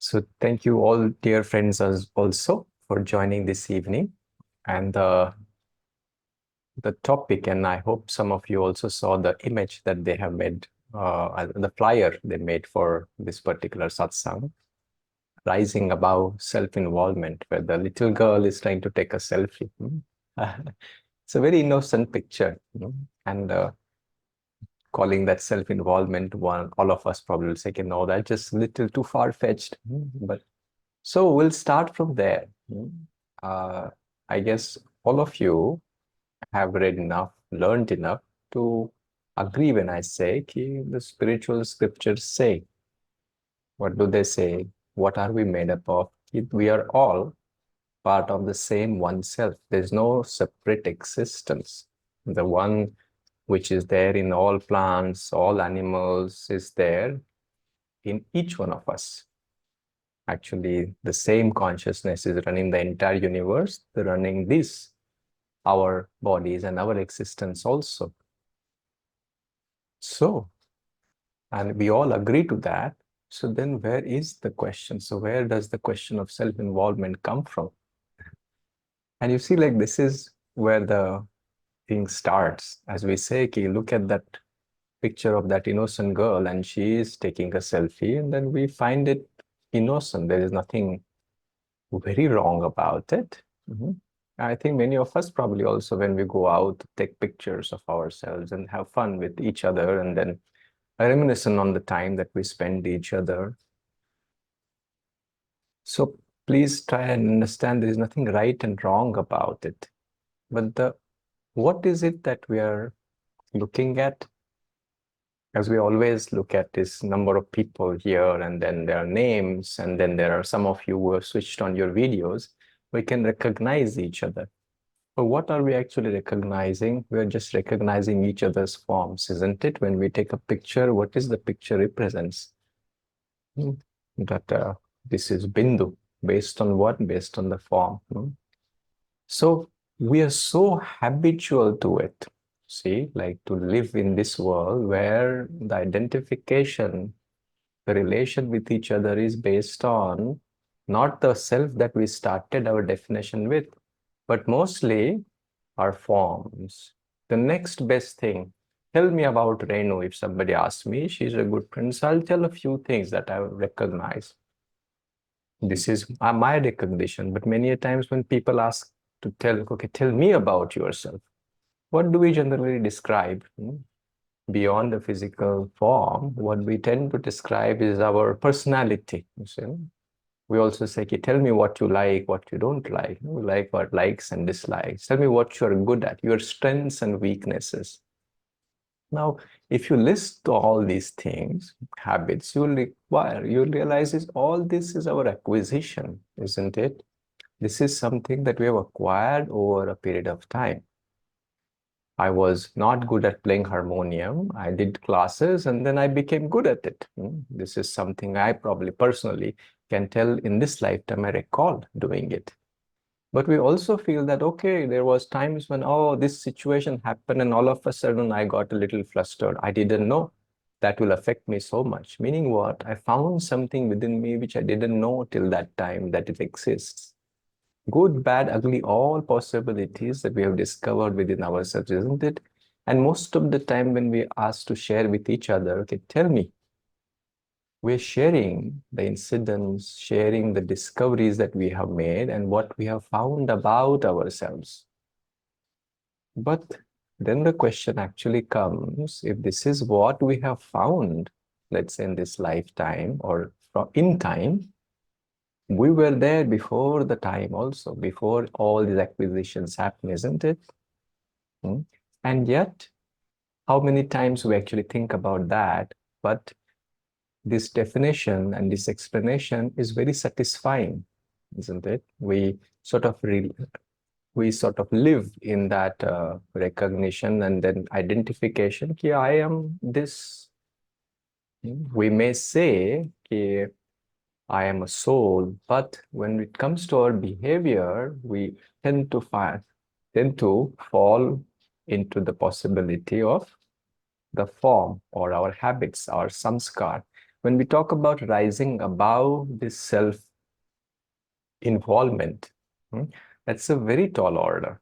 So thank you all, dear friends, as also for joining this evening. And the topic, and I hope some of you also saw the image that they have made, the flyer they made for this particular satsang, rising above self-involvement, where the little girl is trying to take a selfie. It's a very innocent picture, and calling that self-involvement one, all of us probably will say, no, that's just a little too far-fetched. But so we'll start from there. Uh, I guess all of you have read enough, learned enough to agree when I say the spiritual scriptures say. What do they say? What are we made up of? We are all part of the same one self. There's no separate existence. The one which is there in all plants, all animals is there in each one of us. Actually, the same consciousness is running the entire universe, running this, our bodies and our existence also. So, and we all agree to that. So then where is the question? So where does the question of self-involvement come from? And you see, like, this is where the thing starts. As we say, okay, look at that picture of that innocent girl and she is taking a selfie, and then we find it innocent. There is nothing very wrong about it. I think many of us probably also, when we go out, take pictures of ourselves and have fun with each other, and then reminiscent on the time that we spend each other. So please try and understand there is nothing right and wrong about it. But what is it that we are looking at? As we always look at this number of people here, and then there are names, and then there are some of you who have switched on your videos, we can recognize each other. But what are we actually recognizing? We're just recognizing each other's forms, isn't it? When we take a picture, what is the picture represents? That this is Bindu. Based on what? Based on the form. So we are so habitual to it. See, like to live in this world where the identification, the relation with each other is based on not the self that we started our definition with, but mostly our forms. The next best thing, tell me about Renu. If somebody asks me, she's a good friend, so I'll tell a few things that I recognize. This is my recognition. But many a times when people ask to tell, okay, tell me about yourself, what do we generally describe? Beyond the physical form, what we tend to describe is our personality. You see? We also say, okay, tell me what you like, what you don't like. We like our likes and dislikes. Tell me what you're good at, your strengths and weaknesses. Now, if you list all these things, habits you'll require, you'll realize is all this is our acquisition, isn't it? This is something that we have acquired over a period of time. I was not good at playing harmonium. I did classes and then I became good at it. This is something I probably personally can tell in this lifetime I recall doing it. But we also feel that, okay, there was times when, oh, this situation happened and all of a sudden I got a little flustered. I didn't know that will affect me so much. Meaning what? I found something within me which I didn't know till that time that it exists. Good, bad, ugly, all possibilities that we have discovered within ourselves, isn't it? And most of the time when we ask to share with each other, okay, tell me, we're sharing the incidents, sharing the discoveries that we have made and what we have found about ourselves. But then the question actually comes, if this is what we have found, let's say in this lifetime or in time, we were there before the time also, before all these acquisitions happen, isn't it? And yet, how many times we actually think about that, but this definition and this explanation is very satisfying, isn't it? We sort of live in that recognition and then identification. Ki I am this. We may say ki I am a soul, but when it comes to our behavior, we tend to fall into the possibility of the form or our habits, our samskar. when we talk about rising above this self-involvement, that's a very tall order.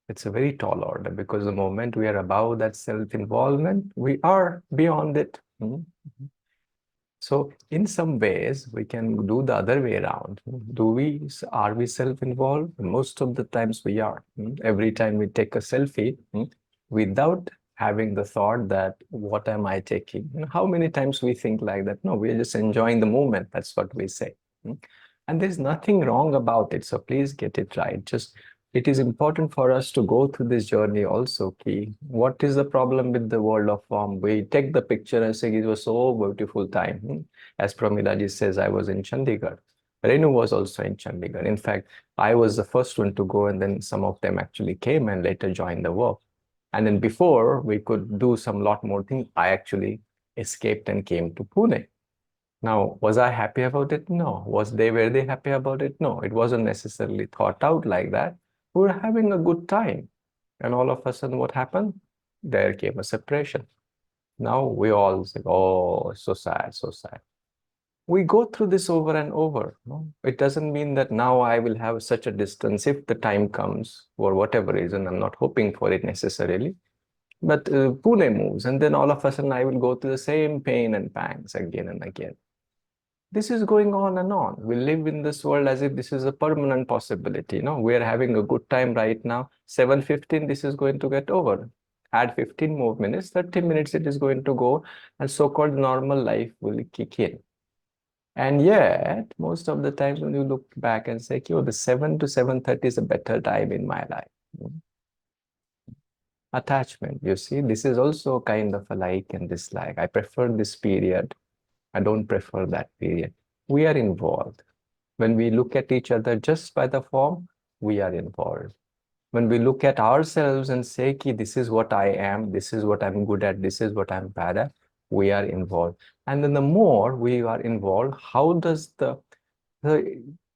It's a very tall order because the moment we are above that self-involvement, we are beyond it. So in some ways, we can do the other way around. Are we self-involved? Most of the times we are. Every time we take a selfie, without having the thought that, what am I taking? How many times we think like that? No, we're just enjoying the moment. That's what we say. And there's nothing wrong about it. So please get it right. Just it is important for us to go through this journey also. Ki, what is the problem with the world of form? We take the picture and say it was so beautiful time. As Pramilaji says, I was in Chandigarh. Renu was also in Chandigarh. In fact, I was the first one to go, and then some of them actually came and later joined the work. And then before we could do some lot more things, I actually escaped and came to Pune. Now, was I happy about it? No. Were they happy about it? No. It wasn't necessarily thought out like that. We were having a good time. And all of a sudden, what happened? There came a separation. Now we all say, oh, so sad, so sad. We go through this over and over. No? It doesn't mean that now I will have such a distance if the time comes for whatever reason. I'm not hoping for it necessarily. But Pune moves, and then all of a sudden I will go through the same pain and pangs again and again. This is going on and on. We live in this world as if this is a permanent possibility. We are having a good time right now. 7:15, this is going to get over. Add 15 more minutes, 30 minutes it is going to go, and so-called normal life will kick in. And yet, most of the times when you look back and say, oh, the 7 to 7:30 is a better time in my life. Attachment, you see, this is also kind of a like and dislike. I prefer this period. I don't prefer that period. We are involved. When we look at each other just by the form, we are involved. When we look at ourselves and say, Ki, this is what I am, this is what I'm good at, this is what I'm bad at, we are involved. And then the more we are involved, how does the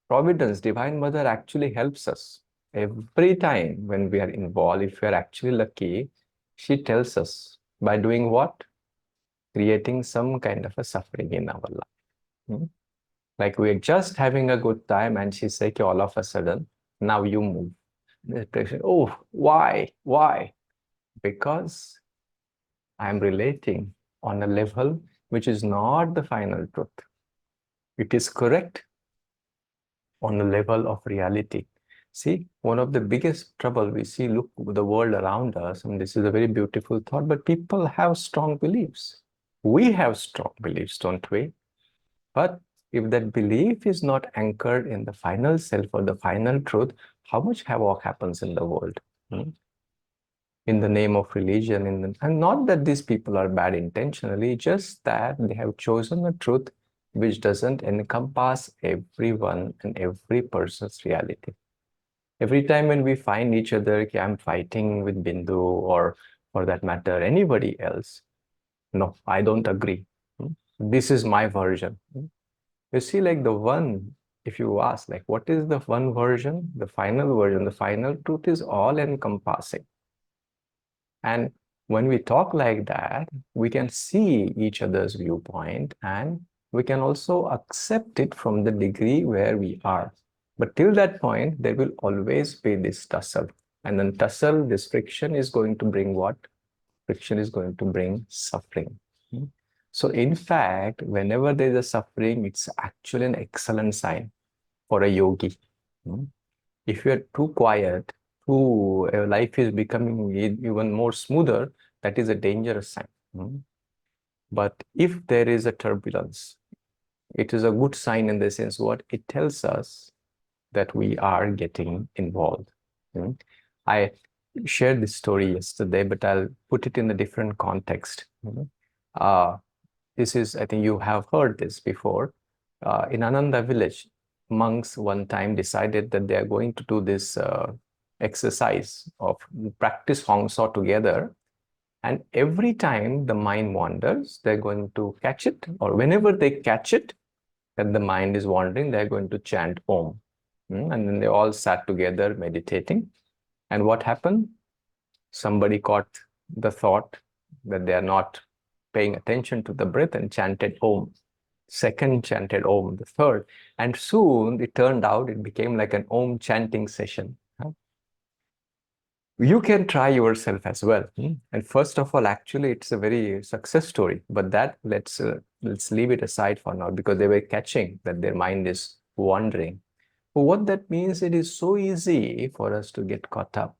Providence, Divine Mother actually helps us? Every time when we are involved, if we are actually lucky, she tells us by doing what? Creating some kind of a suffering in our life. Like we're just having a good time, and she says, all of a sudden, now you move. Oh, why? Why? Because I'm relating on a level which is not the final truth. It is correct on a level of reality. See, one of the biggest trouble we see, look the world around us, and this is a very beautiful thought, but people have strong beliefs. We have strong beliefs, don't we? But if that belief is not anchored in the final self or the final truth, how much havoc happens in the world? In the name of religion, and not that these people are bad intentionally, just that they have chosen a truth which doesn't encompass everyone and every person's reality. Every time when we find each other, okay, I'm fighting with Bindu, or for that matter, anybody else. No, I don't agree. This is my version. You see, like the one, if you ask, like, what is the one version, the final truth is all encompassing. And when we talk like that, we can see each other's viewpoint, and we can also accept it from the degree where we are. But till that point, there will always be this tussle. And then tussle, this friction is going to bring what? Friction is going to bring suffering. So in fact, whenever there is a suffering, it's actually an excellent sign for a yogi. If you're too quiet, life is becoming even more smoother, that is a dangerous sign. But if there is a turbulence, it is a good sign in the sense what? It tells us that we are getting involved. I shared this story yesterday, but I'll put it in a different context. This is, I think you have heard this before. In Ananda village, monks one time decided that they are going to do this exercise of practice Hong Sau together. And every time the mind wanders, they're going to catch it, or whenever they catch it, that the mind is wandering, they're going to chant Om. And then they all sat together meditating. And what happened? Somebody caught the thought that they are not paying attention to the breath and chanted Om. Second chanted Om, the third. And soon it turned out it became like an Om chanting session. You can try yourself as well. And first of all, actually, it's a very success story. But that let's leave it aside for now because they were catching that their mind is wandering. What that means, it is so easy for us to get caught up.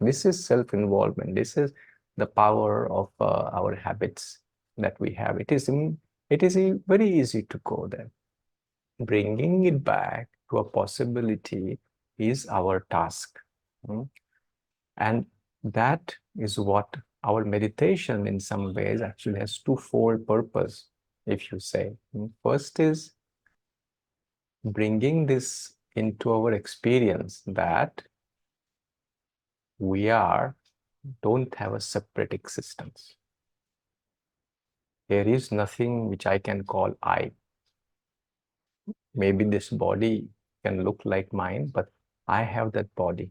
This is self-involvement. This is the power of our habits that we have. It is very easy to go there. Bringing it back to a possibility is our task. And that is what our meditation in some ways actually has twofold purpose, if you say. First is bringing this into our experience that we don't have a separate existence. There is nothing which I can call I. Maybe this body can look like mine, but I have that body.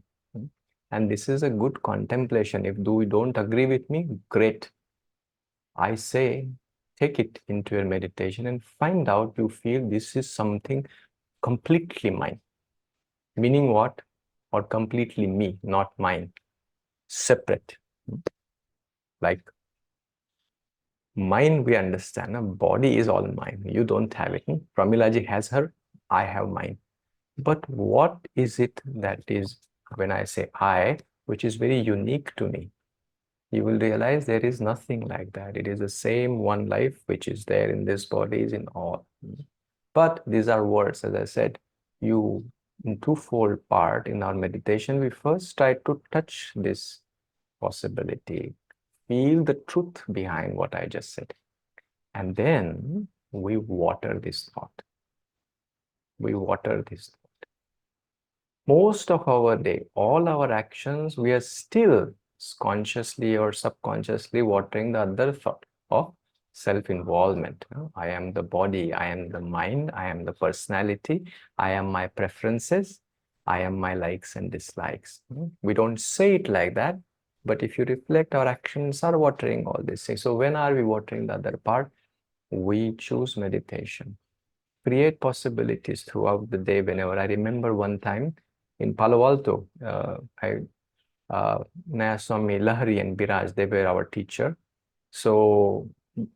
And this is a good contemplation. If you don't agree with me, great. I say, take it into your meditation and find out you feel this is something completely mine. Meaning what? Or completely me, not mine. Separate. Like mine, we understand. A body is all mine. You don't have it. Pramilaji has her. I have mine. But what is it that is, when I say I, which is very unique to me? You will realize there is nothing like that. It is the same one life which is there in this body, is in all. But these are words, as I said, in twofold part in our meditation, we first try to touch this possibility, feel the truth behind what I just said. And then we water this thought. We water this thought. Most of our day, all our actions, we are still consciously or subconsciously watering the other thought of self-involvement. I am the body, I am the mind, I am the personality, I am my preferences, I am my likes and dislikes. We don't say it like that, but if you reflect, our actions are watering all these things. So when are we watering the other part? We choose meditation. Create possibilities throughout the day. Whenever I remember one time in Palo Alto, Nayaswami Lahari and Biraj, they were our teacher. So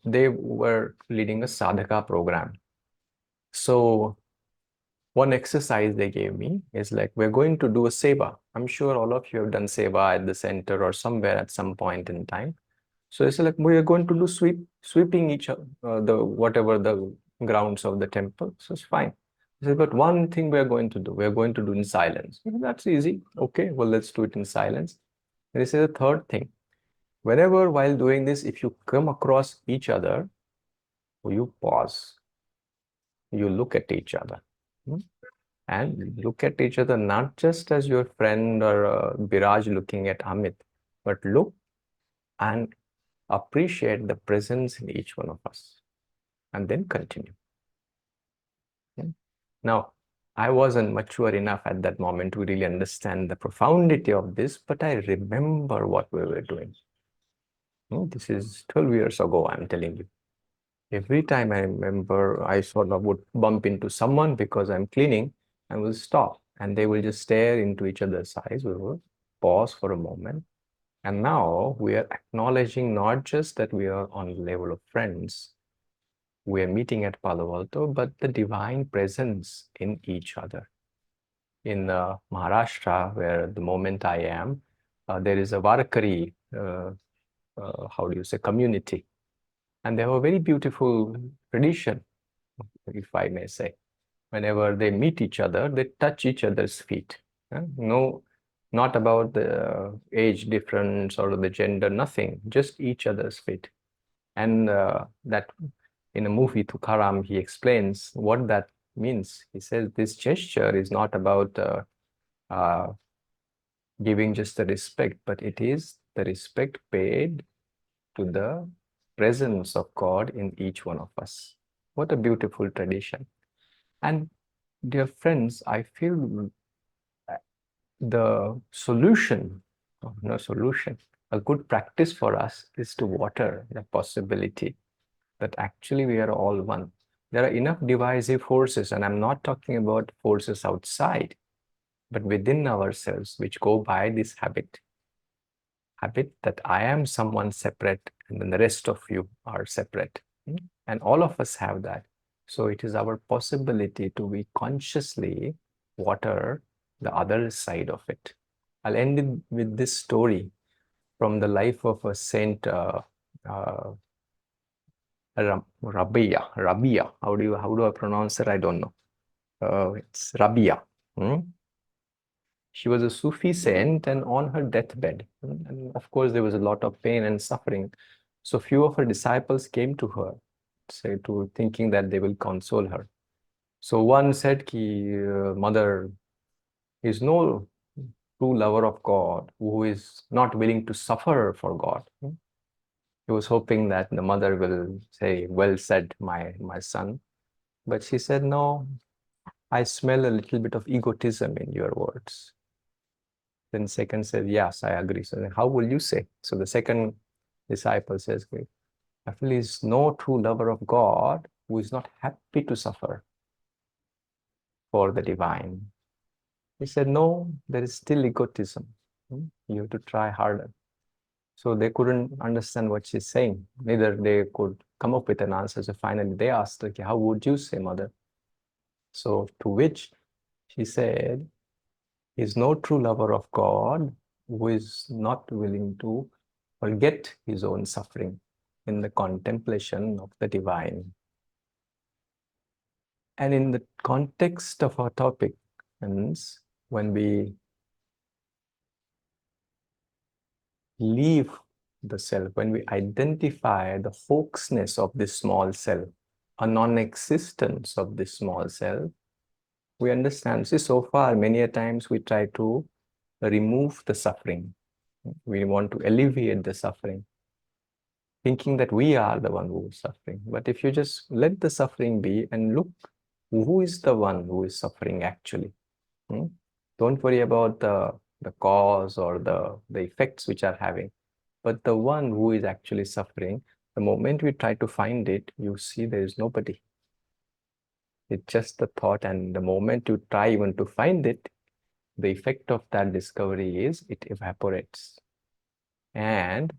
they were leading a sadhaka program. So one exercise they gave me is like, we're going to do a seva. I'm sure all of you have done seva at the center or somewhere at some point in time. So it's like we are going to do sweeping each the whatever the grounds of the temple. So it's fine. I said, but one thing we are going to do, we are going to do in silence. That's easy. Okay, well, let's do it in silence. And this is the third thing. Whenever while doing this, if you come across each other, you pause. You look at each other. And look at each other not just as your friend or Biraj looking at Amit, but look and appreciate the presence in each one of us, and then continue. Now, I wasn't mature enough at that moment to really understand the profundity of this, but I remember what we were doing. This is 12 years ago, I'm telling you. Every time I remember, I sort of would bump into someone because I'm cleaning and will stop, and they will just stare into each other's eyes. We will pause for a moment. And now we are acknowledging not just that we are on the level of friends, we are meeting at Palo Alto, but the divine presence in each other. In Maharashtra, where the moment I am, there is a Varkari, how do you say, community. And they have a very beautiful tradition, if I may say. Whenever they meet each other, they touch each other's feet. No, not about the age difference or the gender, nothing, just each other's feet. And that in a movie, Tukaram, he explains what that means. He says this gesture is not about giving just the respect, but it is the respect paid to the presence of God in each one of us. What a beautiful tradition. And dear friends, I feel the solution, no solution, a good practice for us is to water the possibility that actually we are all one. There are enough divisive forces, and I'm not talking about forces outside, but within ourselves, which go by this habit that I am someone separate and then the rest of you are separate. And all of us have that. So it is our possibility to be consciously water the other side of it. I'll end it with this story from the life of a saint, uh, Rabia. How do I pronounce it? I don't know. It's Rabia. She was a Sufi saint and on her deathbed. And of course, there was a lot of pain and suffering. So few of her disciples came to her, say, to thinking that they will console her. So one said, Ki, Mother, is no true lover of God who is not willing to suffer for God. He was hoping that the mother will say, well said, my son. But she said, no, I smell a little bit of egotism in your words. Then second said, yes, I agree. So then how will you say? So the second disciple says, I feel is no true lover of God who is not happy to suffer for the divine. He said, no, there is still egotism. You have to try harder. So they couldn't understand what she's saying. Neither they could come up with an answer. So finally they asked, okay, how would you say, Mother? So to which she said, is no true lover of God who is not willing to forget his own suffering in the contemplation of the divine. And in the context of our topic, when we leave the self, when we identify the hoaxness of this small self, a non-existence of this small self, we understand. See, so far, many a times we try to remove the suffering. We want to alleviate the suffering, thinking that we are the one who is suffering. But if you just let the suffering be and look, who is the one who is suffering actually? Don't worry about the cause or the effects which are having, but the one who is actually suffering, the moment we try to find it, you see there is nobody. It's just the thought, and the moment you try even to find it, the effect of that discovery is it evaporates. And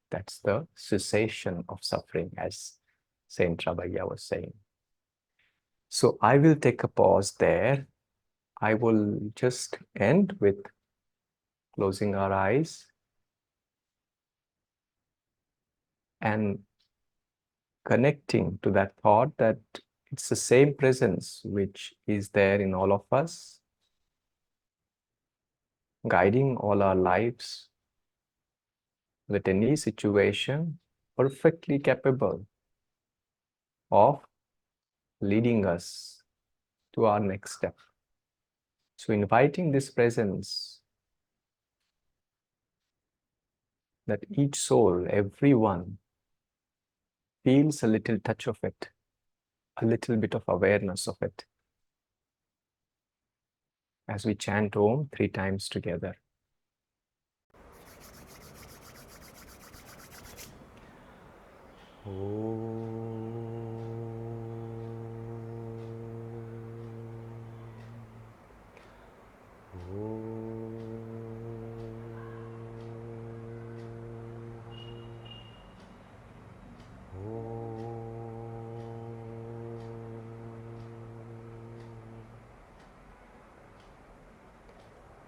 that's the cessation of suffering, as Saint Rabaya was saying. So I will take a pause there. I will just end with closing our eyes and connecting to that thought that it's the same presence which is there in all of us, guiding all our lives, that any situation perfectly capable of leading us to our next step. So inviting this presence, that each soul, everyone, feels a little touch of it, a little bit of awareness of it, as we chant Om 3 times together.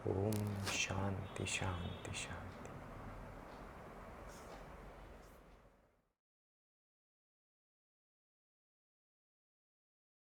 Om Shanti Shanti Shanti.